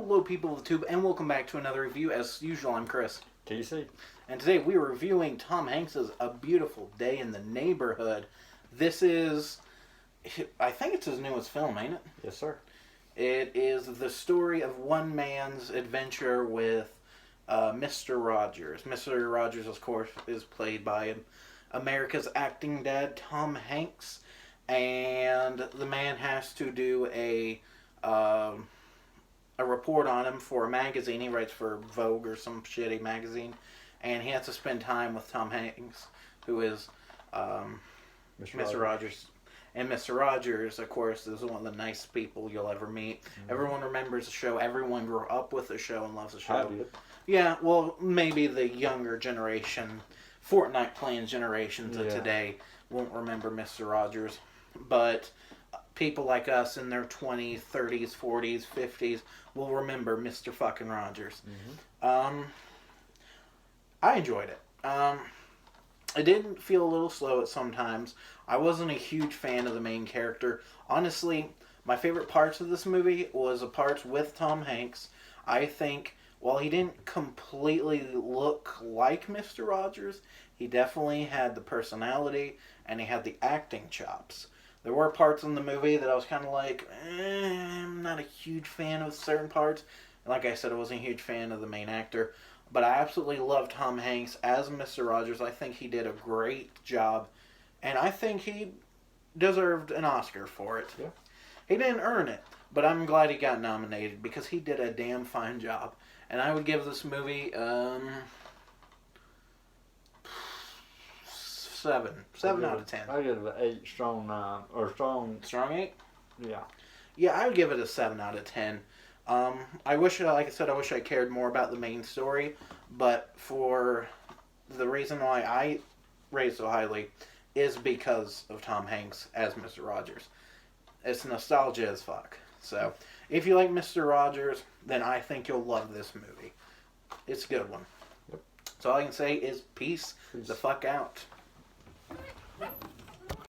Hello, people of the tube, and welcome back to another review. As usual, I'm Chris. TC. And today we are reviewing Tom Hanks' A Beautiful Day in the Neighborhood. This is, I think it's his newest film, ain't it? Yes, sir. It is the story of one man's adventure with Mr. Rogers. Mr. Rogers, of course, is played by America's acting dad, Tom Hanks. And the man has to do a report on him for a magazine. He writes for Vogue or some shitty magazine, and he has to spend time with Tom Hanks, who is Mr. Rogers. And Mr. Rogers, of course, is one of the nicest people you'll ever meet. Mm-hmm. Everyone remembers the show. Everyone grew up with the show and loves the show. I did. Yeah, well, maybe the younger generation, Fortnite playing generations of today won't remember Mr. Rogers, but people like us in their 20s, 30s, 40s, 50s will remember Mr. fucking Rogers. Mm-hmm. I enjoyed it. It did feel a little slow at sometimes. I wasn't a huge fan of the main character. Honestly, my favorite parts of this movie was the parts with Tom Hanks. I think while he didn't completely look like Mr. Rogers, he definitely had the personality and he had the acting chops. There were parts in the movie that I was kind of like, I'm not a huge fan of certain parts. Like I said, I wasn't a huge fan of the main actor. But I absolutely loved Tom Hanks as Mr. Rogers. I think he did a great job. And I think he deserved an Oscar for it. Yeah. He didn't earn it, but I'm glad he got nominated because he did a damn fine job. And I would give this movie 7 out of 10. I give it an 8 strong 9 or strong 8. Yeah. Yeah, I would give it a 7 out of 10. I wish, like I said, I wish I cared more about the main story, but for the reason why I rate so highly is because of Tom Hanks as Mr. Rogers. It's nostalgia as fuck. So, if you like Mr. Rogers, then I think you'll love this movie. It's a good one. Yep. So all I can say is peace the fuck out.